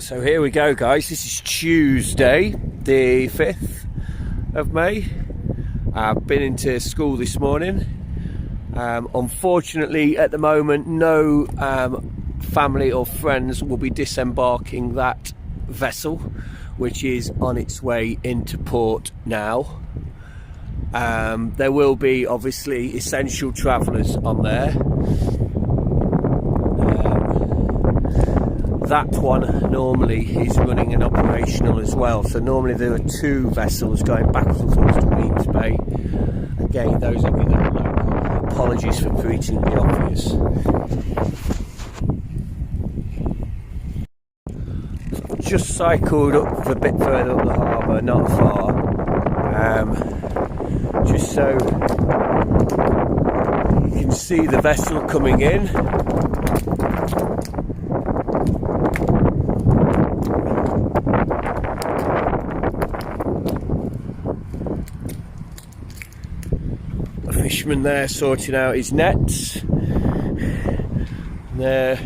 So here we go, guys. This is Tuesday, the 5th of May. I've been into school this morning. Unfortunately, at the moment, no family or friends will be disembarking that vessel, which is on its way into port now. There will be, obviously, essential travellers on there. That one normally is running and operational as well. So normally there are two vessels going backwards and forwards to Scalpsie Bay. Again, those of you that are local, apologies for preaching the obvious. So I've just cycled up a bit further up the harbour, not far, just so you can see the vessel coming in. Fisherman there sorting out his nets. There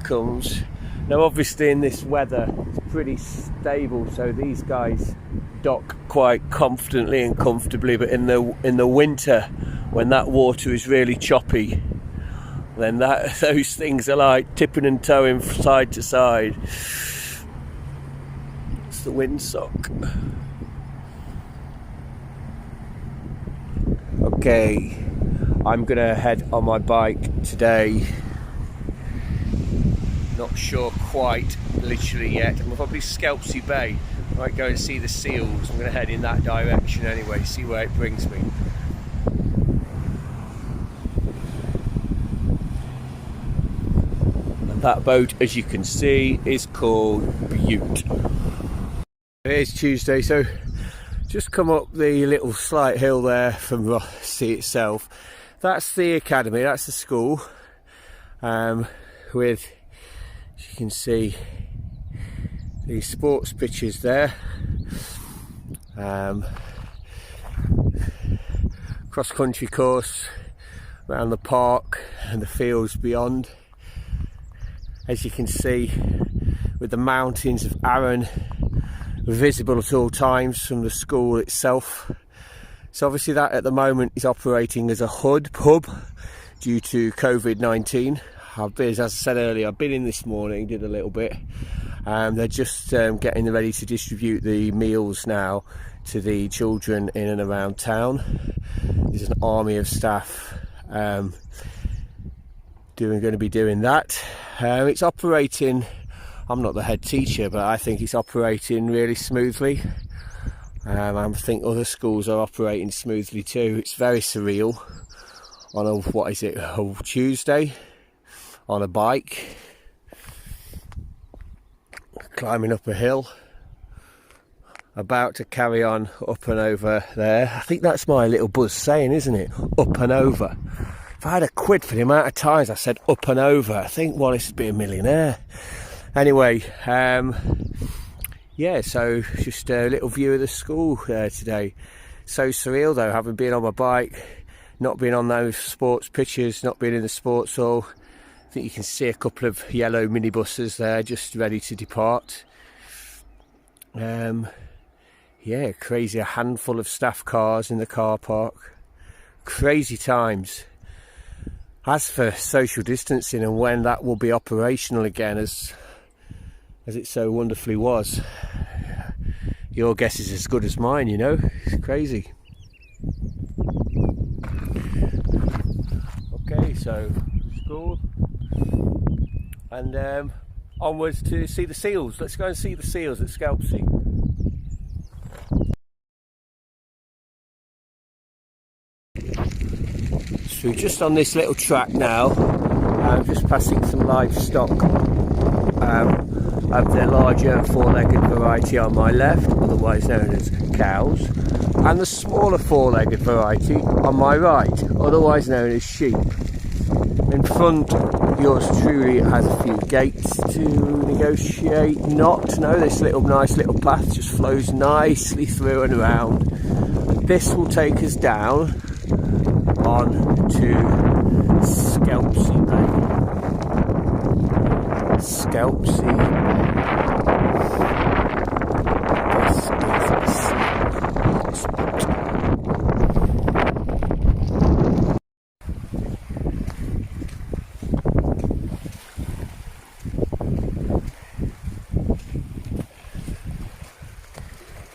comes. Now obviously in this weather it's pretty stable, so these guys dock quite confidently and comfortably, but in the winter when that water is really choppy, then those things are like tipping and toeing from side to side. It's the windsock. Okay, I'm gonna head on my bike today. Not sure quite literally yet. I'm probably Scalpsie Bay. I might go and see the seals. I'm gonna head in that direction anyway, see where it brings me. And that boat, as you can see, is called Bute. It is Tuesday, so just come up the little slight hill there from Ross Sea itself. That's the academy, that's the school, with, as you can see, the sports pitches there, cross-country course around the park and the fields beyond. As you can see, with the mountains of Arran visible at all times from the school itself. So obviously that at the moment is operating as a pub due to COVID-19. As I said earlier, I've been in this morning, did a little bit. They're just getting ready to distribute the meals now to the children in and around town. There's an army of staff going to be doing that. It's operating. I'm not the head teacher, but I think it's operating really smoothly. I think other schools are operating smoothly too. It's very surreal on a Tuesday on a bike, climbing up a hill, about to carry on up and over there. I think that's my little buzz saying, isn't it? Up and over. If I had a quid for the amount of times I said up and over, I think Wallace would be a millionaire. Anyway, yeah, so just a little view of the school today. So surreal though, having been on my bike, not being on those sports pitches, not being in the sports hall. I think you can see a couple of yellow minibuses there just ready to depart. Yeah, crazy, a handful of staff cars in the car park. Crazy times. As for social distancing and when that will be operational again, as it so wonderfully was, your guess is as good as mine, you know. It's crazy. Okay, so school and onwards to see the seals. Let's go and see the seals at Scalpsie. So we're just on this little track now. I'm just passing some livestock of the larger four-legged variety on my left, otherwise known as cows, and the smaller four-legged variety on my right, otherwise known as sheep. In front, yours truly has a few gates to negotiate. No, this nice little path just flows nicely through and around. This will take us down on to Scalpsie Bay. Scalpsie. This is a seal hotspot.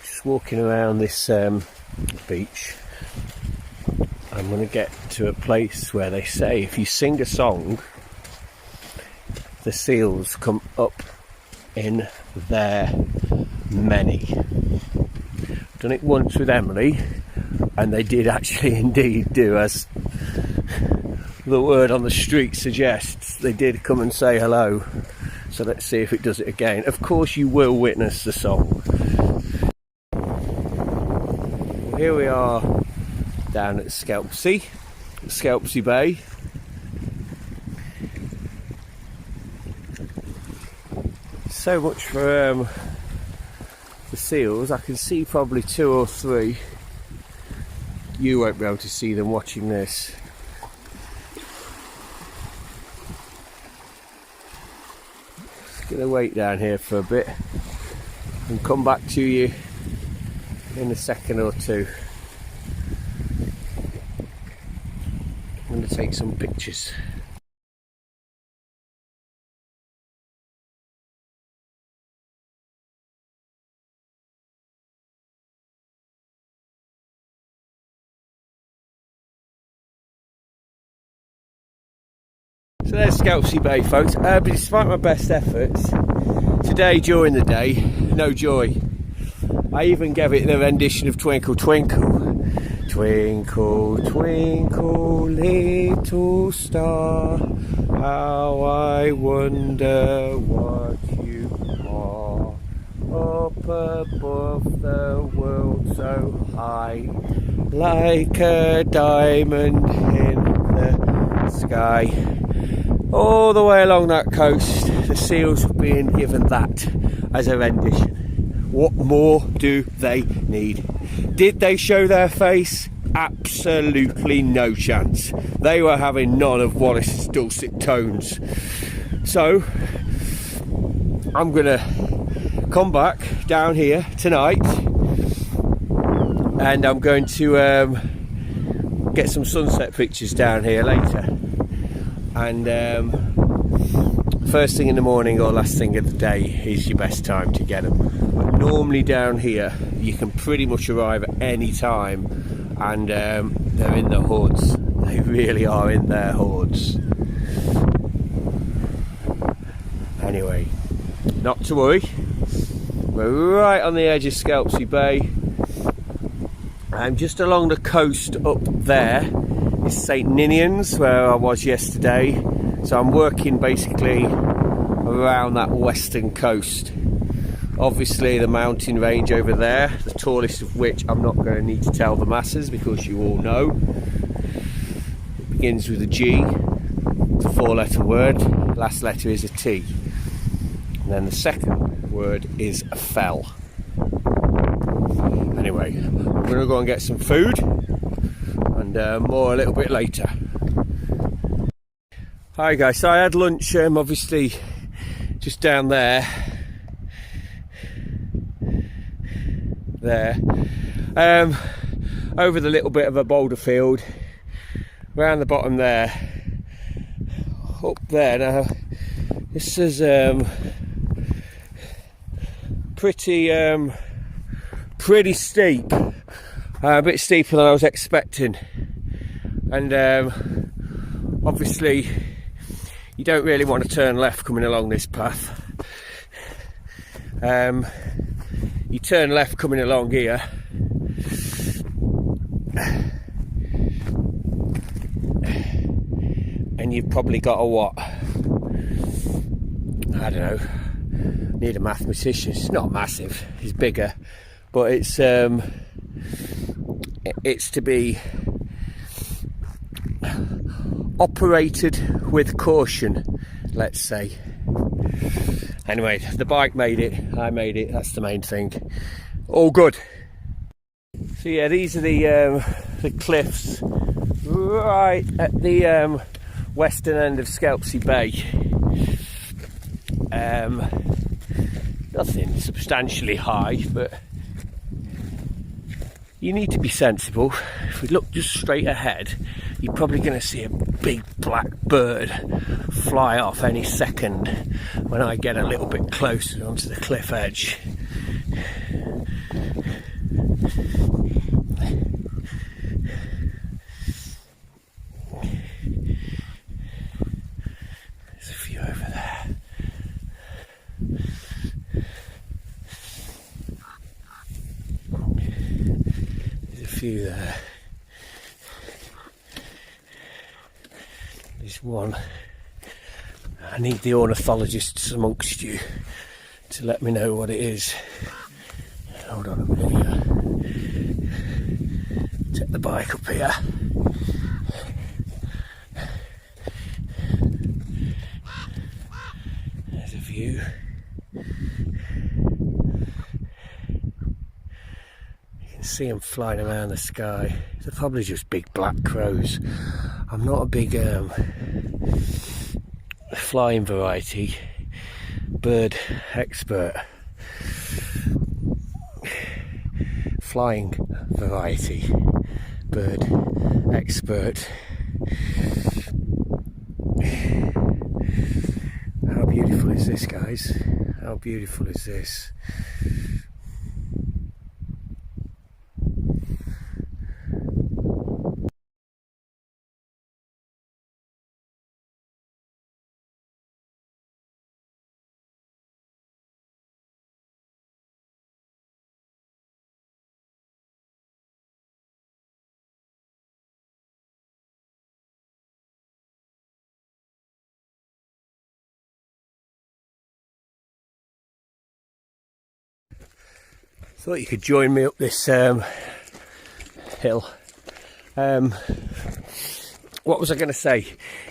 Just walking around this beach. I'm going to get to a place where they say if you sing a song, the seals come up in their many. Done it once with Emily, and they did actually indeed do as the word on the street suggests. They did come and say hello. So let's see if it does it again. Of course you will witness the song. Here we are down at Scalpsie Bay. So much for the seals. I can see probably 2 or 3. You won't be able to see them watching this. Just gonna wait down here for a bit and come back to you in a second or two. I'm going to take some pictures. So there's Scalpsie Bay, folks. But despite my best efforts, today during the day, no joy. I even gave it the rendition of Twinkle Twinkle. Twinkle, twinkle, little star, how I wonder what you are. Up above the world so high, like a diamond in the sky. All the way along that coast, the seals were being given that as a rendition. What more do they need? Did they show their face? Absolutely no chance. They were having none of Wallace's dulcet tones. So I'm gonna come back down here tonight, and I'm going to get some sunset pictures down here later. And first thing in the morning or last thing of the day is your best time to get them. But normally down here you can pretty much arrive at any time, and they're in the hordes. They really are in their hordes. Anyway, not to worry, we're right on the edge of Scalpsie Bay. I'm just along the coast up there is St Ninians, where I was yesterday. So I'm working basically around that western coast. Obviously the mountain range over there, the tallest of which I'm not going to need to tell the masses because you all know. It begins with a G, it's a 4-letter word, last letter is a T. And then the second word is a fell. Anyway, I'm going to go and get some food, and more a little bit later. Hi guys, so I had lunch obviously just down there. Over the little bit of a boulder field, round the bottom there, up there. Now this is pretty steep, a bit steeper than I was expecting, and obviously you don't really want to turn left coming along this path. You turn left coming along here, and you've probably got a what? I don't know. Need a mathematician. It's not massive. It's bigger, but it's to be operated with caution, let's say. Anyway, the bike made it, I made it, that's the main thing. All good. So yeah, these are the cliffs right at the western end of Scalpsie Bay. Nothing substantially high, but you need to be sensible. If we look just straight ahead, you're probably going to see a big black bird fly off any second when I get a little bit closer onto the cliff edge. There's a few over there. There's a few there. There's one. I need the ornithologists amongst you to let me know what it is. Hold on a minute here. Take the bike up here. There's a view. You can see them flying around the sky. They're probably just big black crows. I'm not a big flying variety bird expert. Flying variety bird expert. How beautiful is this, guys? How beautiful is this? Thought you could join me up this hill. What was I going to say?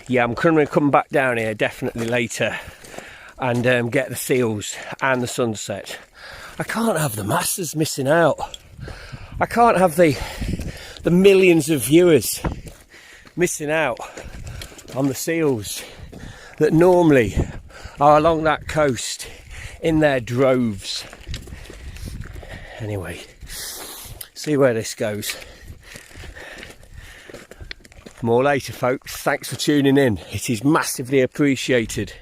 Yeah, I'm going to come back down here definitely later and get the seals and the sunset. I can't have the masses missing out. I can't have the millions of viewers missing out on the seals that normally are along that coast in their droves. Anyway, see where this goes. More later, folks. Thanks for tuning in. It is massively appreciated.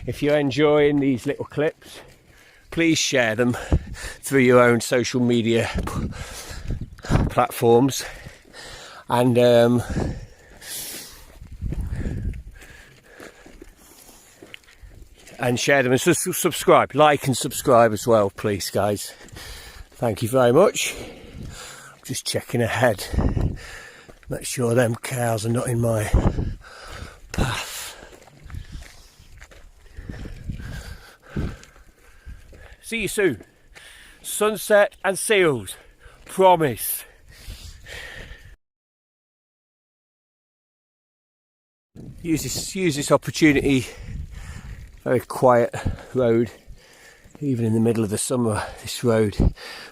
If you're enjoying these little clips, please share them through your own social media platforms and share them and subscribe. Like and subscribe as well, please, guys. Thank you very much. Just checking ahead. Make sure them cows are not in my path. See you soon. Sunset and seals. Promise. Use this opportunity. Very quiet road. Even in the middle of the summer, this road,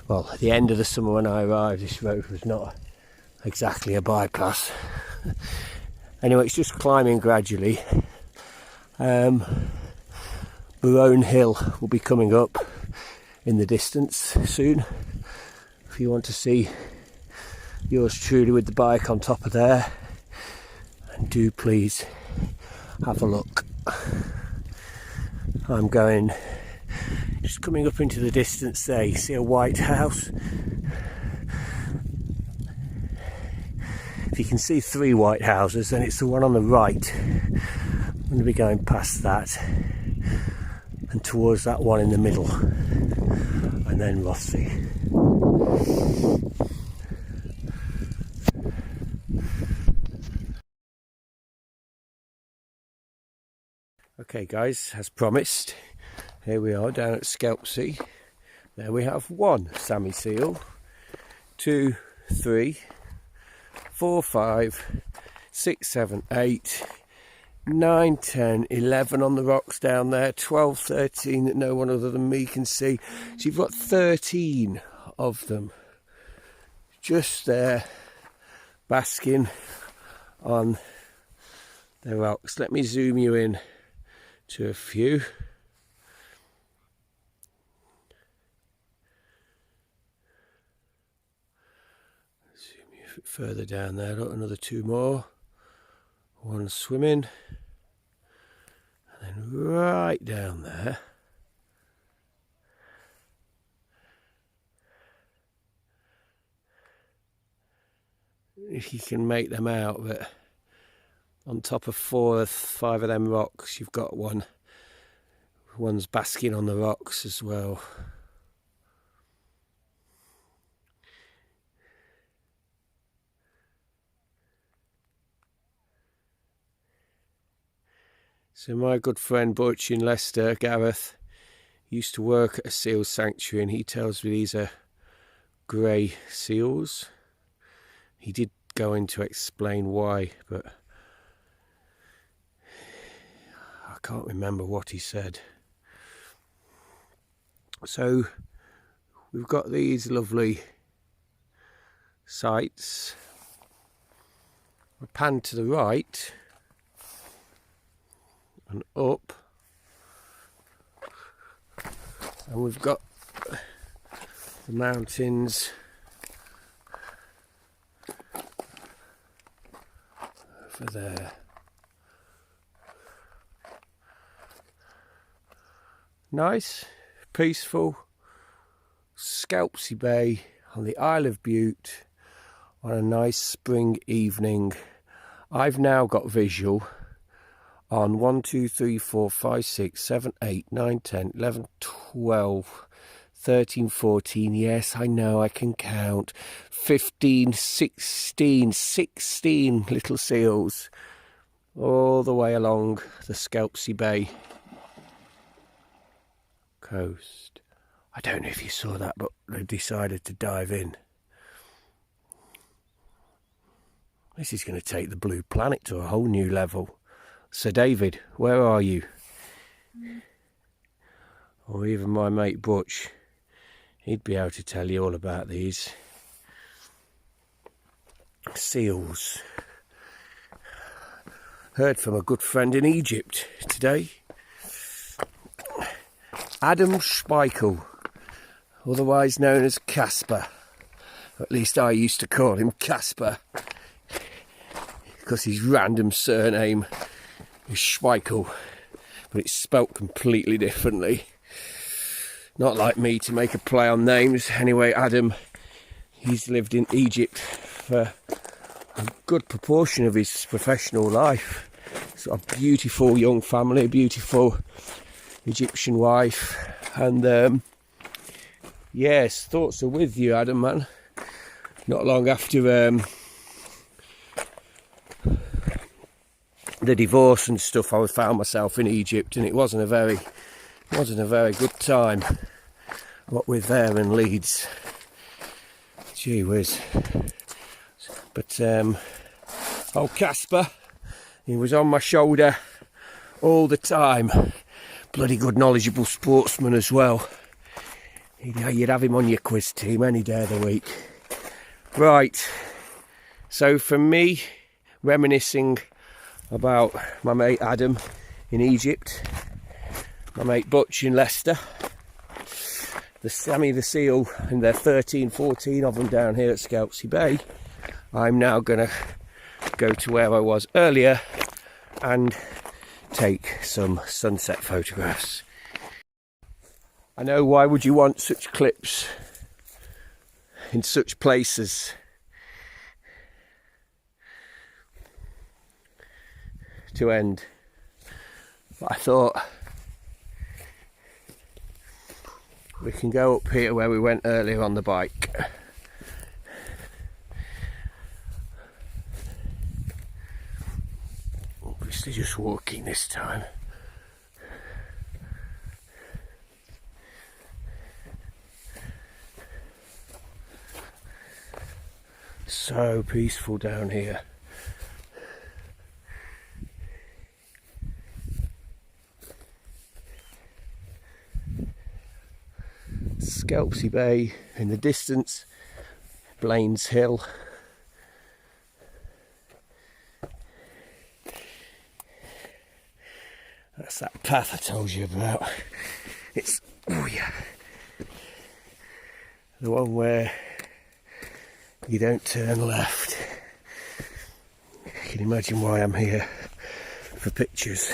well, at the end of the summer when I arrived, this road was not exactly a bypass. Anyway, it's just climbing gradually. Barone Hill will be coming up in the distance soon. If you want to see yours truly with the bike on top of there, and do please have a look. I'm going just coming up into the distance there. You see a white house. If you can see 3 white houses, then it's the one on the right. I'm going to be going past that and towards that one in the middle, and then Rothsey. Okay guys, as promised, here we are down at Scalpsie. There we have 1 Sammy seal, 2, 3, 4, 5, 6, 7, 8, 9, 10, 11 on the rocks down there, 12, 13 that no one other than me can see. So you've got 13 of them just there basking on the rocks. Let me zoom you in to a few. bit further down there, look, another 2 more. One swimming. And then right down there. If you can make them out, but on top of 4 or 5 of them rocks, you've got one's basking on the rocks as well. So my good friend Butch in Leicester, Gareth, used to work at a seal sanctuary, and he tells me these are grey seals. He did go in to explain why, but I can't remember what he said. So we've got these lovely sights. We pan to the right and up, and we've got the mountains over there. Nice, peaceful Scalpsie Bay on the Isle of Bute on a nice spring evening. I've now got visual on 1, 2, 3, 4, 5, 6, 7, 8, 9, 10, 11, 12, 13, 14. Yes, I know I can count. 15, 16 little seals all the way along the Scalpsie Bay coast. I don't know if you saw that, but they decided to dive in. This is going to take the Blue Planet to a whole new level. Sir David, where are you? Or even my mate Butch, he'd be able to tell you all about these seals. Heard from a good friend in Egypt today. Adam Speichel, otherwise known as Casper. At least I used to call him Casper, because his random surname is Schweikel, but it's spelt completely differently. Not like me to make a play on names. Anyway, Adam, he's lived in Egypt for a good proportion of his professional life. He's got a beautiful young family, a beautiful Egyptian wife, and yes, thoughts are with you, Adam, man. Not long after the divorce and stuff, I found myself in Egypt, and it wasn't a very good time. What with there in Leeds, gee whiz. But old Casper, he was on my shoulder all the time. Bloody good knowledgeable sportsman as well. You'd have him on your quiz team any day of the week. Right, so for me, reminiscing about my mate Adam in Egypt, my mate Butch in Leicester, the Sammy the seal, and there are 13, 14 of them down here at Scalpsie Bay. I'm now going to go to where I was earlier and take some sunset photographs. I know, why would you want such clips in such places? To end. But I thought we can go up here where we went earlier on the bike. Obviously just walking this time. So peaceful down here. Scalpsie Bay in the distance, Blaine's Hill. That's that path I told you about. It's, oh yeah, the one where you don't turn left. You can imagine why I'm here, for pictures.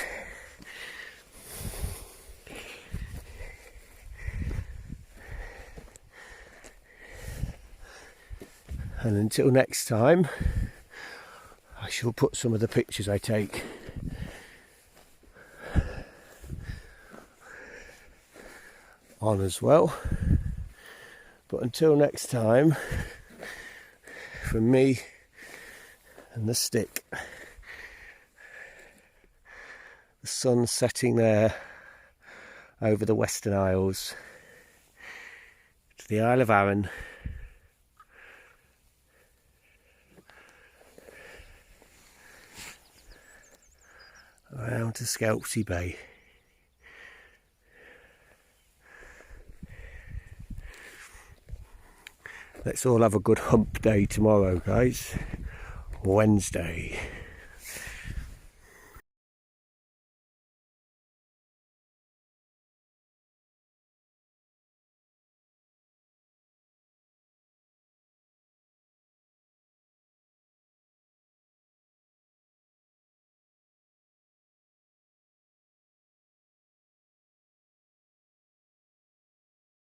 And until next time, I shall put some of the pictures I take on as well. But until next time, from me and the stick, the sun setting there over the Western Isles to the Isle of Arran, around to Scalpsie Bay. Let's all have a good hump day tomorrow, guys. Wednesday.